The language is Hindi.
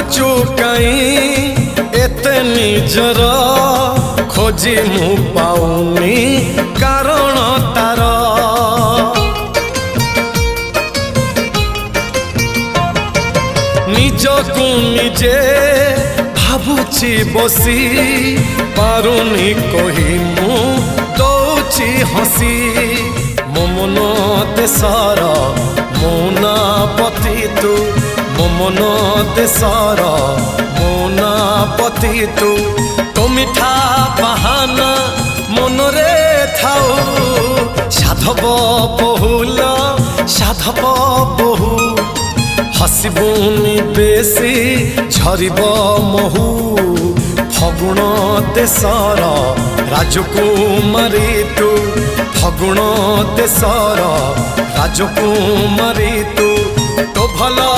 भावुचु कहीं एते निजर खोजी मु पाऊनी कारण तार निजकु निजे भावुची बसी पारुनी कही मु दौची हसी मो मन देशर मोना पति तू मो मन देशर मोना पति तू तो मिठा बाहाना मनरे थाऊ साधव बहुल साधव बहु हसबुनी बेसी झरिब महू फगुण देशर राजकुमारी तू फगुण देशर राजकुमारी तू तो भला